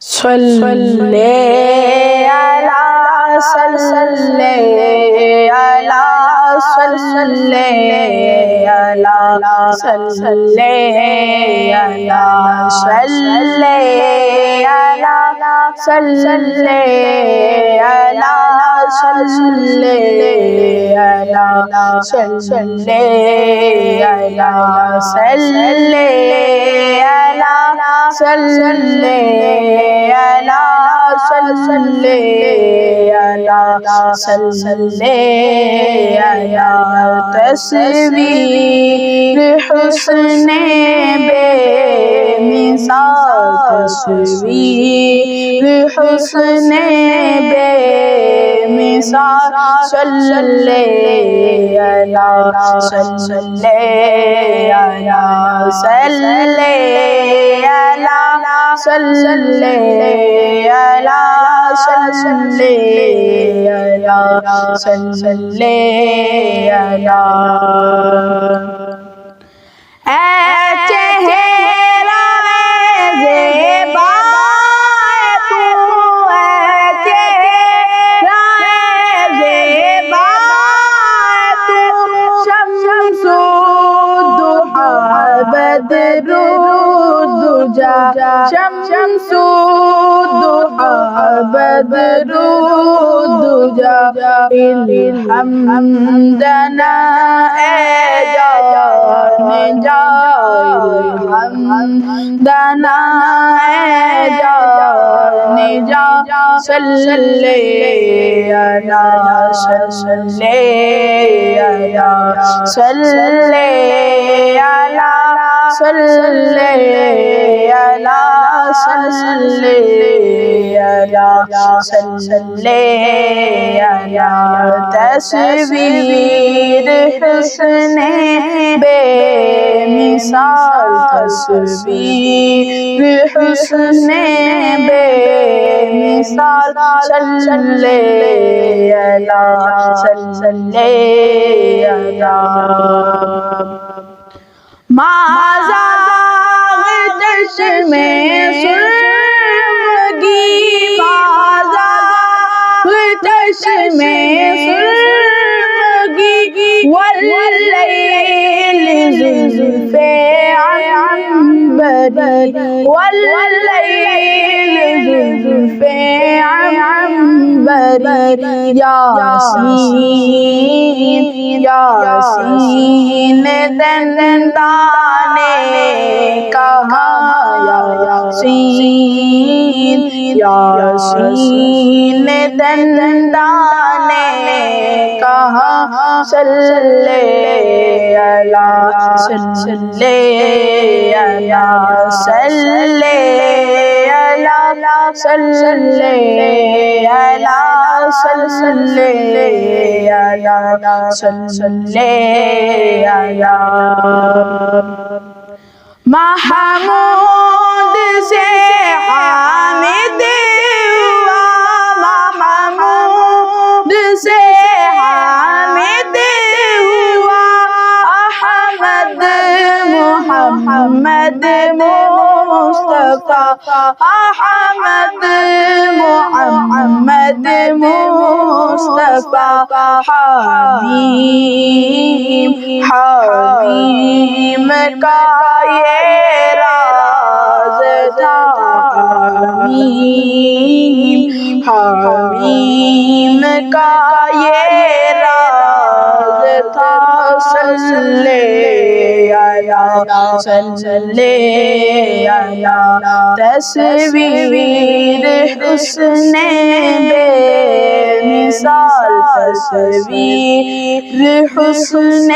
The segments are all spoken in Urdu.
صلی علی صلی علی صلی علی صلی علی صلی علی صلی علی صلی علی صلی علی صلی علی صلی علی صلی علی تصویر حسن بے مثال تصویر حسن بے مثال صلی علی صلی علی صلی علی صلی علی صلی علی صلی علی اے چہرہ زیبا تو اے چہرہ زیبا تو شمس الضحیٰ بدر الدجا شمس الضحیٰ بدر الدجا الحمدنا اے جان جا الحمدنا اے جان جا صلی علی صلی علی صلی علی صلی علی صلی علی تصویر حسن بے مثال تصویر حسن بے مثال صلی علی صلی علی مازاغ چشم سرمگی مازاغ چشم سرمگی واللیل زلف عنبری واللیل زلف عنبری یاسین یاسین دندانے کہاں یاسین یاسین دندانے کہاں صلی علی صلی علی صلی علی صلی علی صلی علی صلی علی محمود سے حامد ہوا محمود سے حامد ہوا احمد محمد مصطفیٰ احمد محمد مصطفیٰ حلیم حلیم کا یہ راز تھا حلیم حلیم کا یہ راز تھا صلی علی صلی علی تصویر حسن بے مثال تصویر حسن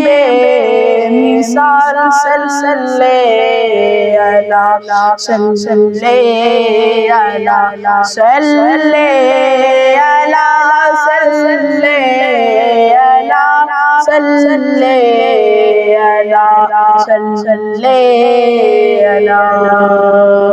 بے مثال صلی علی صلی علی صلی علی صلی علی صلی علی صلی علی